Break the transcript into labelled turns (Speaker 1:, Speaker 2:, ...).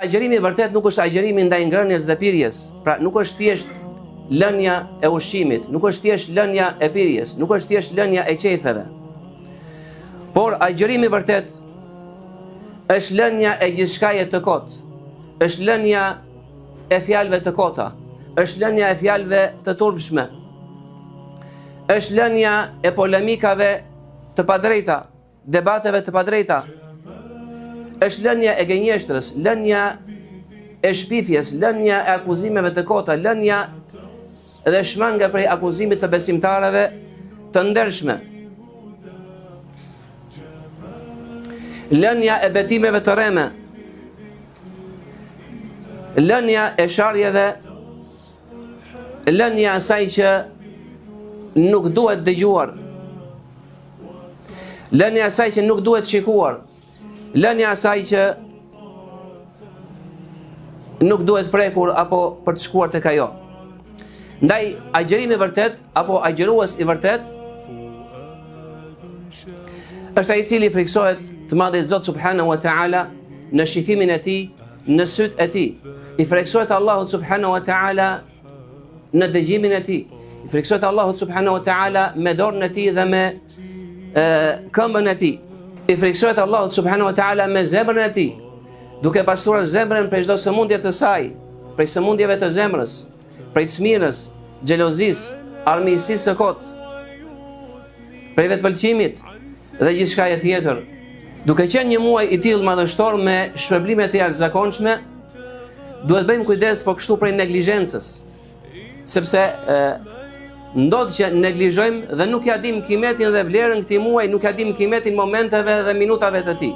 Speaker 1: agjerimi vërtet nuk është agjerimi ndaj ngrënies dhe pirjes. Pra nuk është thjesht lënia e ushqimit, nuk është thjesht lënia e pirjes, nuk është thjesht lënia e qejfeve. Por agjerimi vërtet është lënia e gjithçkaje të kotë, është lënia e fjalëve të kota, është lënia e fjalëve të turpshme, është lënia e polemikave të padrejta, debateve të padrejta, është lënia e gënjeshtrës, lënia e shpifjes, lënia e akuzimeve të kota, lënia dhe shmanga prej akuzimit të besimtarëve të ndershme, lënia e betimeve të rreme, lënia e sharjeve, lënia asaj që nuk duhet dëgjuar, lënia asaj që nuk duhet shikuar, lënia asaj që nuk duhet prekur apo për të shkuar tek ajo. Ndaj agjerimi vërtet apo agjerues i vërtet është ai i cili friksohet të madhit Zot subhanahu wa taala në shikimin e tij, në syt e tij. I friksohet Allahut subhanahu wa taala në dëgjimin e tij. I friksohet Allahut subhanahu wa taala me dorën e tij dhe me këmbën e tij. I friksohet Allahut subhanahu wa taala me zemrën e tij, duke pastruar zemrën prej çdo sëmundje të saj, prej sëmundjeve të zemrës, prej çmirës, xhelozisë, armiqësisë së kotë, prej vetpëlqimit dhe gjithçka tjetër. Duke qenë një muaj i tillë madhështor me shpërblime të jashtëzakonshme, duhet bëjmë kujdes po kështu prej neglizhencës, sepse ndodh që neglizhojmë dhe nuk ja dim kimetin dhe vlerën këtij muaji, nuk ja dim kimetin momenteve dhe minutave të tij.